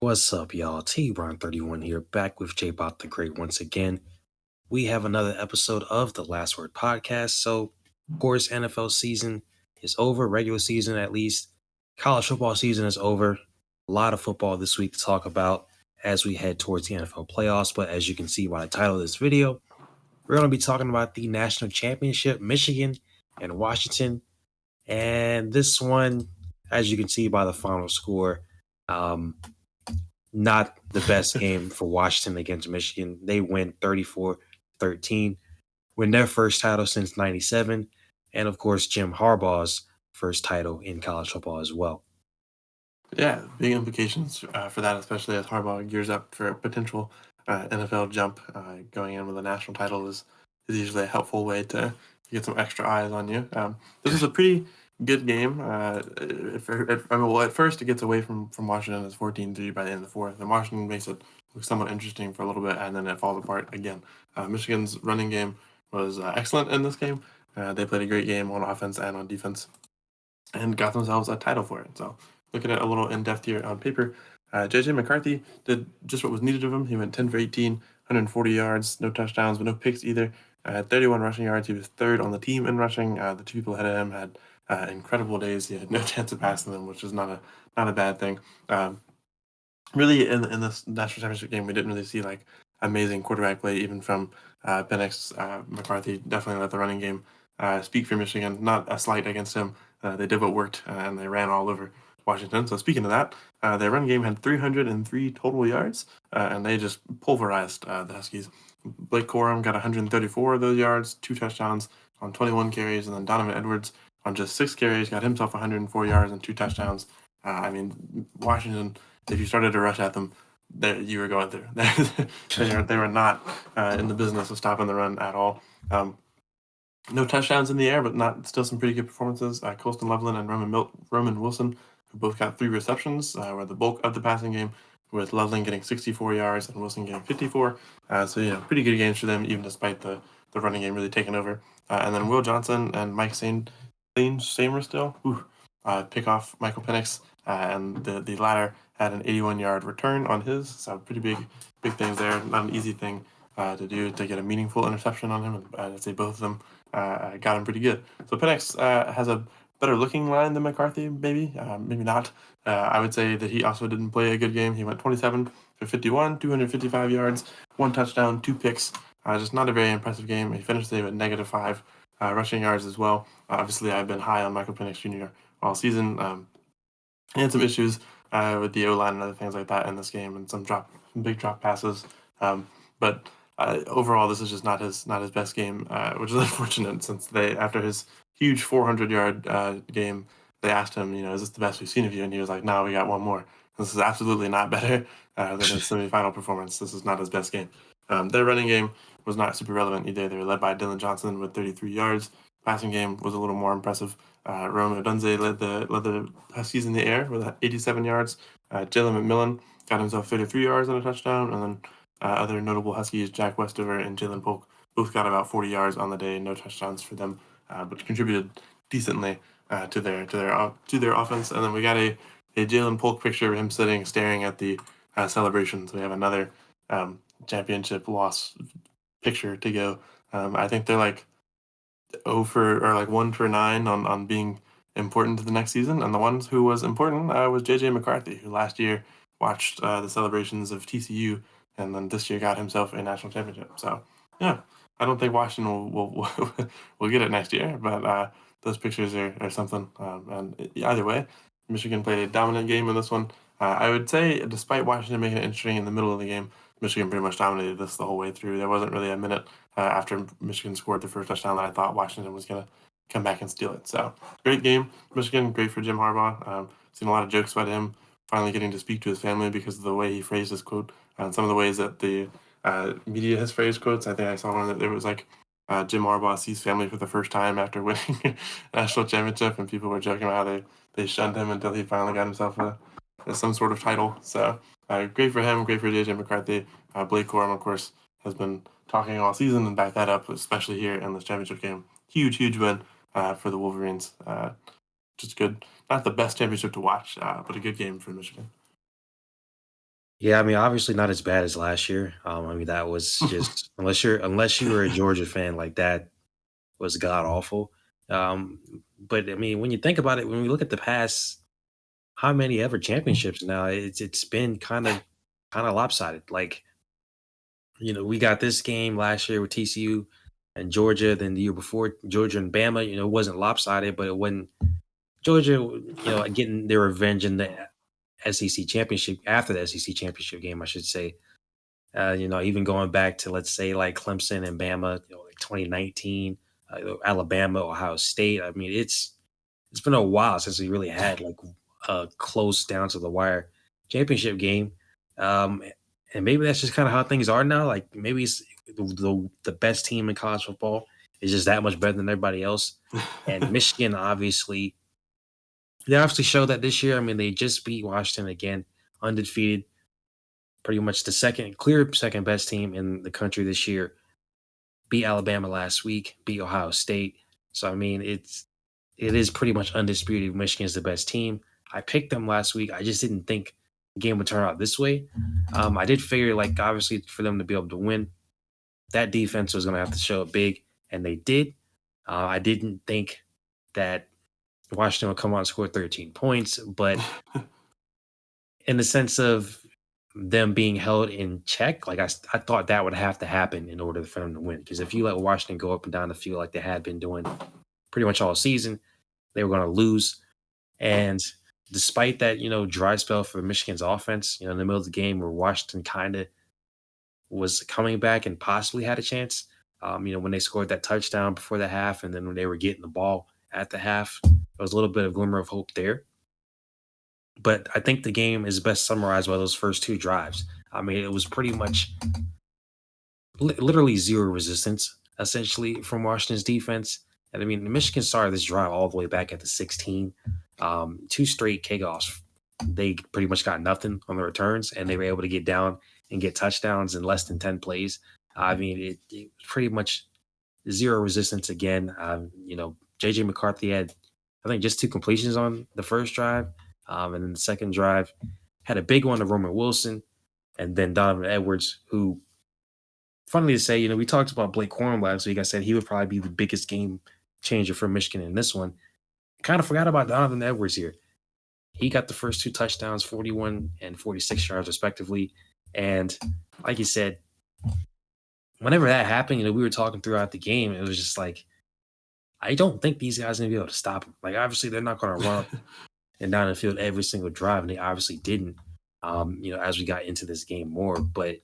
What's up, y'all? TBrown31 here, back with JaboctheGreat once again. We have another episode of the Last Word podcast. So, of course, NFL season is over, regular season at least. College football season is over. A lot of football this week to talk about as we head towards the NFL playoffs. But as you can see by the title of this video, we're going to be talking about the National Championship, Michigan and Washington. And this one, as you can see by the final score, not the best game for Washington against Michigan. They win 34-13, win their first title since 97, and of course, Jim Harbaugh's first title in college football as well. Yeah, big implications for that, especially as Harbaugh gears up for a potential NFL jump. Going in with a national title is usually a helpful way to get some extra eyes on you. This is a pretty good game. At first it gets away from Washington. It's 14-3 by the end of the fourth, and Washington makes it look somewhat interesting for a little bit, and then it falls apart again. Michigan's running game was excellent in this game. They played a great game on offense and on defense, and got themselves a title for it. So looking at a little in-depth here on paper, J.J. McCarthy did just what was needed of him. He went 10 for 18, 140 yards, no touchdowns, but no picks either. 31 rushing yards. He was third on the team in rushing. The two people ahead of him had incredible days. He had no chance of passing them, which is not a bad thing. Really, in this national championship game, we didn't really see like amazing quarterback play, even from Penix. McCarthy definitely let the running game speak for Michigan. Not a slight against him. They did what worked, and they ran all over Washington. So speaking of that, their run game had 303 total yards, and they just pulverized the Huskies. Blake Corum got 134 of those yards, 2 touchdowns on 21 carries, and then Donovan Edwards on just 6 carries got himself 104 yards and 2 touchdowns. Washington, if you started to rush at them, you were going through. They were not in the business of stopping the run at all. No touchdowns in the air, but still some pretty good performances. Colston Loveland and Roman Wilson, who both got 3 receptions, were the bulk of the passing game, with Loveland getting 64 yards and Wilson getting 54. Pretty good games for them, even despite the running game really taking over. And then Will Johnson and Mike Samer still pick off Michael Penix, and the latter had an 81-yard return on his. So pretty big things there. Not an easy thing to do, to get a meaningful interception on him. I'd say both of them got him pretty good. So Penix has a better looking line than McCarthy, maybe not. I would say that he also didn't play a good game. He went 27 for 51, 255 yards, 1 touchdown, 2 picks. Just not a very impressive game. He finished the day with -5 rushing yards as well. Obviously, I've been high on Michael Penix Jr. all season. He had some issues with the O-line and other things like that in this game, and some big drop passes. But overall, this is just not his best game, which is unfortunate, since after his huge 400-yard game, they asked him, is this the best we've seen of you? And he was like, no, we got one more. This is absolutely not better than his semifinal performance. This is not his best game. Their running game was not super relevant either. They were led by Dylan Johnson with 33 yards. Passing game was a little more impressive. Rome Odunze led the Huskies in the air with 87 yards. Jalen McMillan got himself 33 yards and a touchdown, and then other notable Huskies, Jack Westover and Jalen Polk, both got about 40 yards on the day. No touchdowns for them, but contributed decently to their offense. And then we got a Jalen Polk picture of him staring at the celebrations. We have another championship loss picture to go. I think they're like 1 for 9 on being important to the next season, and the ones who was important was J.J. McCarthy, who last year watched the celebrations of TCU, and then this year got himself a national championship. So yeah, I don't think Washington will get it next year, but those pictures are something. And either way, Michigan played a dominant game in this one. I would say, despite Washington making it interesting in the middle of the game, Michigan pretty much dominated this the whole way through. There wasn't really a minute after Michigan scored the first touchdown that I thought Washington was going to come back and steal it. So great game, Michigan. Great for Jim Harbaugh. Seen a lot of jokes about him finally getting to speak to his family because of the way he phrased his quote, and some of the ways that the media has phrased quotes. I think I saw one that it was like Jim Harbaugh sees family for the first time after winning a national championship, and people were joking about how they shunned him until he finally got himself some sort of title. So great for him, great for J.J. McCarthy. Blake Corum, of course, has been talking all season and backed that up, especially here in this championship game. Huge win for the Wolverines. Just good. Not the best championship to watch, but a good game for Michigan. Yeah, I mean, obviously not as bad as last year. I mean, that was just unless you were a Georgia fan, like that was god awful. Um, but I mean, when you think about it, when we look at the past, how many ever championships now? It's been kind of lopsided. Like, we got this game last year with TCU and Georgia. Then the year before, Georgia and Bama. It wasn't lopsided, but it wasn't Georgia. Getting their revenge in the SEC championship after the SEC championship game, I should say. Even going back to, let's say, like Clemson and Bama, like 2019, Alabama, Ohio State. I mean, it's been a while since we really had like a close down to the wire championship game. Um, and maybe that's just kind of how things are now. Like maybe it's the best team in college football is just that much better than everybody else. And Michigan, obviously, they obviously showed that this year. I mean, they just beat Washington again, undefeated, pretty much the clear second best team in the country this year. Beat Alabama last week, beat Ohio State. So I mean, it is pretty much undisputed. Michigan's the best team. I picked them last week. I just didn't think the game would turn out this way. I did figure, like, obviously, for them to be able to win, that defense was going to have to show up big, and they did. I didn't think that Washington would come out and score 13 points, but in the sense of them being held in check, like I thought that would have to happen in order for them to win. Because if you let Washington go up and down the field like they had been doing pretty much all season, they were going to lose. And despite that, dry spell for Michigan's offense, in the middle of the game where Washington kind of was coming back and possibly had a chance, when they scored that touchdown before the half, and then when they were getting the ball at the half, there was a little bit of glimmer of hope there. But I think the game is best summarized by those first two drives. I mean, it was pretty much literally zero resistance, essentially, from Washington's defense. And I mean, the Michigan started this drive all the way back at the 16. Two straight kickoffs. They pretty much got nothing on the returns, and they were able to get down and get touchdowns in less than 10 plays. I mean, it pretty much zero resistance again. JJ McCarthy had, I think, just two completions on the first drive. And then the second drive had a big one to Roman Wilson, and then Donovan Edwards, who, funny to say, we talked about Blake Corum last week. I said he would probably be the biggest game changer for Michigan in this one. Kind of forgot about Donovan Edwards here. He got the first two touchdowns, 41 and 46 yards, respectively. And like you said, whenever that happened, we were talking throughout the game. It was just like, I don't think these guys are going to be able to stop him. Like, obviously, they're not going to run up and down the field every single drive, and they obviously didn't, as we got into this game more. But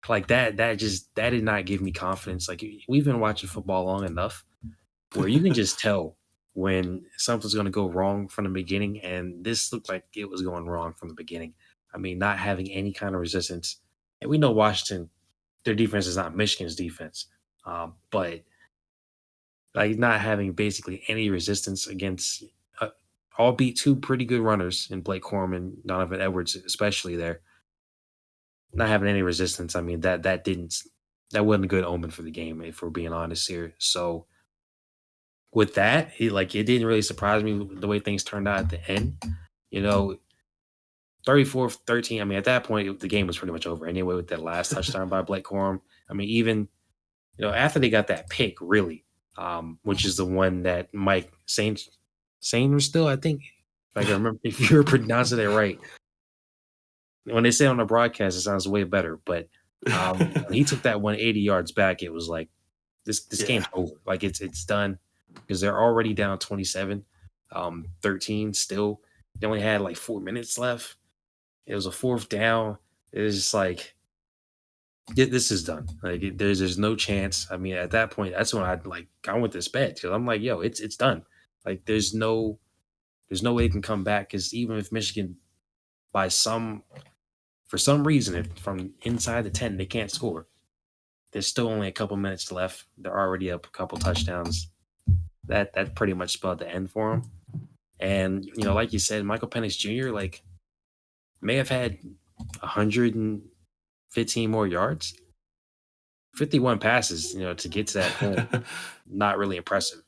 like that did not give me confidence. Like, we've been watching football long enough where you can just tell when something's going to go wrong from the beginning, and this looked like it was going wrong from the beginning. I mean, not having any kind of resistance, and we know Washington, their defense is not Michigan's defense, but like not having basically any resistance against, uh, albeit two pretty good runners in Blake Corum and Donovan Edwards, especially there, not having any resistance. I mean, that wasn't a good omen for the game, if we're being honest here. So with that, it didn't really surprise me the way things turned out at the end. You know, 34-13. I mean, at that point, the game was pretty much over anyway with that last touchdown by Blake Corum. I mean, even after they got that pick, really, which is the one that Mike Sain was still, I think, if I can remember, if you're pronouncing it right. When they say it on the broadcast, it sounds way better. But when he took that 180 yards back, it was like this Yeah. game's over. Like it's done because they're already down 27, 13 still. They only had like 4 minutes left. It was a fourth down. It was just like this is done. Like there's no chance. I mean, at that point, that's when I went to bed because I'm like, yo, it's done. Like there's no way it can come back because even if Michigan by for some reason if from inside the 10 they can't score, there's still only a couple minutes left. They're already up a couple touchdowns. That pretty much spelled the end for him. And like you said, Michael Penix Jr. like may have had 115 more yards, 51 passes. To get to that point, not really impressive.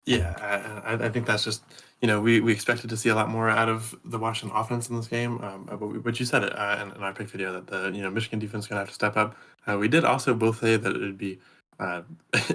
Yeah, I think that's just, we expected to see a lot more out of the Washington offense in this game, but you said it in our pick video that the Michigan defense is going to have to step up. We did also both say that it would be uh,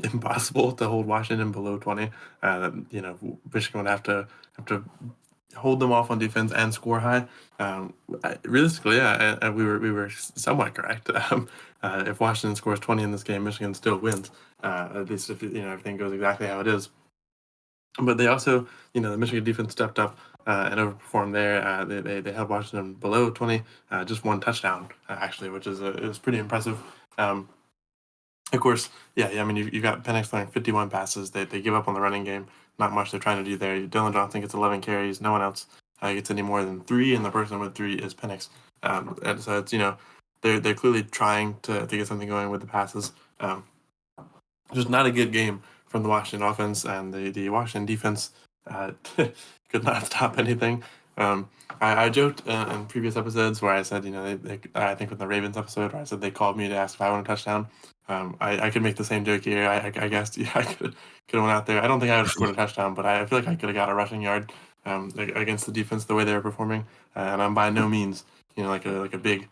impossible to hold Washington below 20. That Michigan would have to hold them off on defense and score high. Realistically, yeah, we were somewhat correct. If Washington scores 20 in this game, Michigan still wins. At least if everything goes exactly how it is. But they also, the Michigan defense stepped up and overperformed there. They held Washington below 20, just one touchdown actually, which is pretty impressive. Of course, yeah. I mean, you've got Penix throwing 51 passes. They give up on the running game. Not much they're trying to do there. Dylan Johnson gets 11 carries. No one else gets any more than 3, and the person with 3 is Penix. And so it's they're clearly trying to get something going with the passes. Just not a good game from the Washington offense, and the Washington defense could not stop anything. I joked in previous episodes where I said, I think with the Ravens episode where I said they called me to ask if I want a touchdown. I could make the same joke here. I guess I could have went out there. I don't think I would have scored a touchdown, but I feel like I could have got a rushing yard against the defense the way they were performing. And I'm by no means, like a big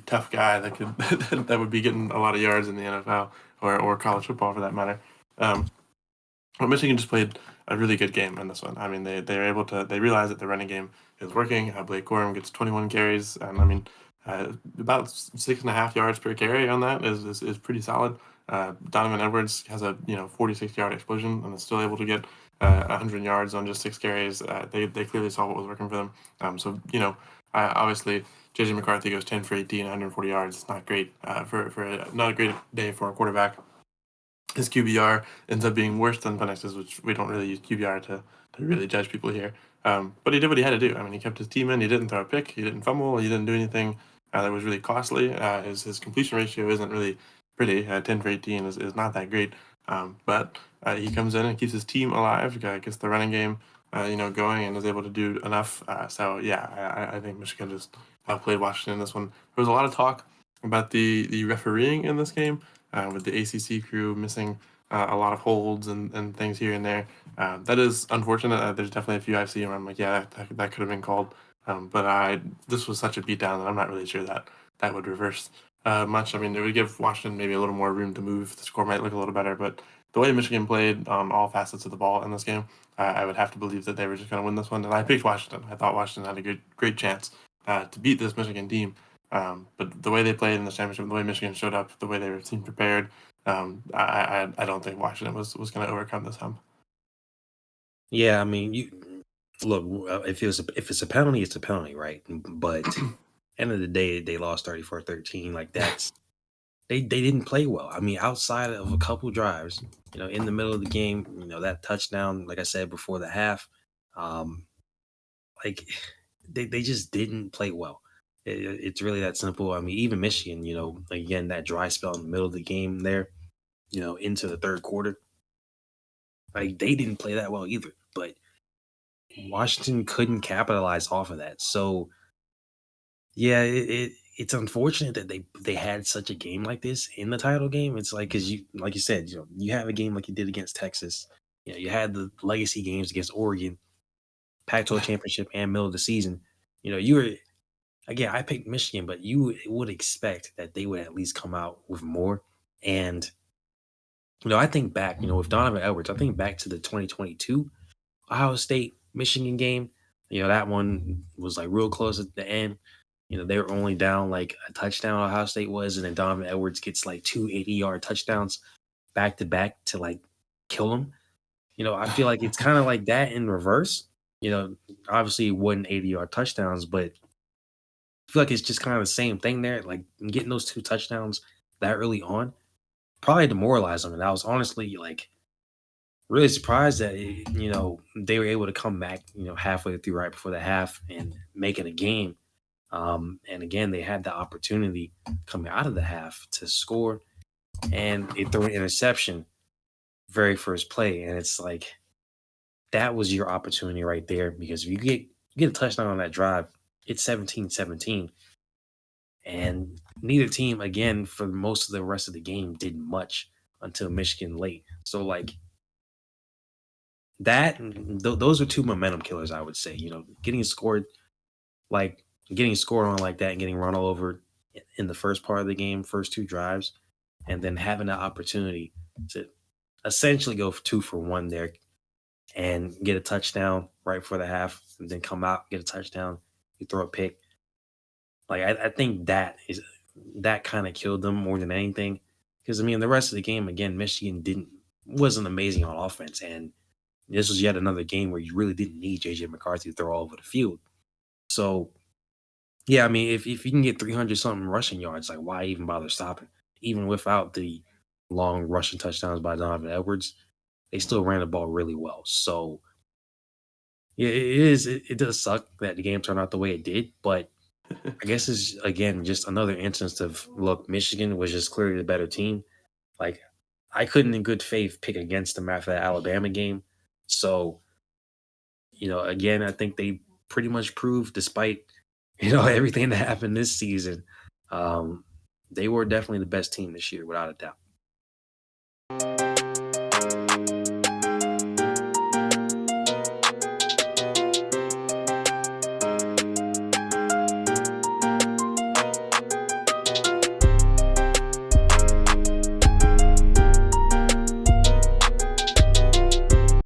tough guy that could that would be getting a lot of yards in the NFL or college football for that matter. But Michigan just played a really good game in this one. I mean, they were able to. They realized that the running game is working. Blake Corum gets 21 carries, and I mean, about 6.5 yards per carry on that is pretty solid. Donovan Edwards has a 46-yard explosion and is still able to get 100 yards on just 6 carries. They clearly saw what was working for them. So obviously JJ McCarthy goes 10 for 18, 140 yards. It's not great not a great day for a quarterback. His QBR ends up being worse than Penix's, which we don't really use QBR to really judge people here. But he did what he had to do. I mean, he kept his team in. He didn't throw a pick. He didn't fumble. He didn't do anything that was really costly. His completion ratio isn't really pretty. 10 for 18 is not that great. But he comes in and keeps his team alive, gets the running game going, and is able to do enough. So yeah, I think Michigan just outplayed Washington in this one. There was a lot of talk about the refereeing in this game with the ACC crew missing a lot of holds and things here and there. That is unfortunate. There's definitely a few I've seen where I'm like, yeah, that could have been called. But this was such a beatdown that I'm not really sure that would reverse much. I mean, it would give Washington maybe a little more room to move. The score might look a little better, but the way Michigan played on all facets of the ball in this game, I would have to believe that they were just going to win this one. And I picked Washington. I thought Washington had a great chance to beat this Michigan team. But the way they played in the championship, the way Michigan showed up, the way they seemed prepared, I don't think Washington was going to overcome this hump. Yeah, I mean, you look if it's a penalty, it's a penalty, right? But end of the day, they lost 34-13. Like they didn't play well. I mean, outside of a couple drives, in the middle of the game, that touchdown, like I said before the half, um, like they just didn't play well. It's really that simple. I mean, even Michigan, again, that dry spell in the middle of the game there, into the third quarter, like they didn't play that well either. But Washington couldn't capitalize off of that. So yeah, it's unfortunate that they had such a game like this in the title game. It's like because you like you said, you have a game like you did against Texas. You had the legacy games against Oregon, Pac-12 championship, and middle of the season. You were again. I picked Michigan, but you would expect that they would at least come out with more. And I think back, with Donovan Edwards, I think back to the 2022 Ohio State Michigan game. That one was like real close at the end. They were only down like a touchdown, Ohio State was, and then Donovan Edwards gets like 2 80-yard touchdowns back to back to like kill him. I feel like it's kind of like that in reverse. Obviously it wasn't 80-yard touchdowns, but I feel like it's just kind of the same thing there. Like getting those 2 touchdowns that early on probably demoralized them. And I was honestly like really surprised that they were able to come back halfway through right before the half and make it a game. And again, they had the opportunity coming out of the half to score, and they threw an interception very first play, and it's like that was your opportunity right there because if you get a touchdown on that drive, it's 17-17, and neither team again for most of the rest of the game did much until Michigan late. So like those are two momentum killers, I would say. Getting scored on like that and getting run all over in the first part of the game, first two drives, and then having the opportunity to essentially go for 2 for 1 there and get a touchdown right before the half, and then come out, get a touchdown, you throw a pick. Like I think that kind of killed them more than anything. Because the rest of the game, again, Michigan wasn't amazing on offense, and this was yet another game where you really didn't need JJ McCarthy to throw all over the field. So yeah, if you can get 300 something rushing yards, like why even bother stopping? Even without the long rushing touchdowns by Donovan Edwards, they still ran the ball really well. So yeah, it does suck that the game turned out the way it did, but I guess it's again just another instance of, look, Michigan was just clearly the better team. Like I couldn't in good faith pick against them after that Alabama game. So, again, I think they pretty much proved, despite, everything that happened this season, um, they were definitely the best team this year, without a doubt.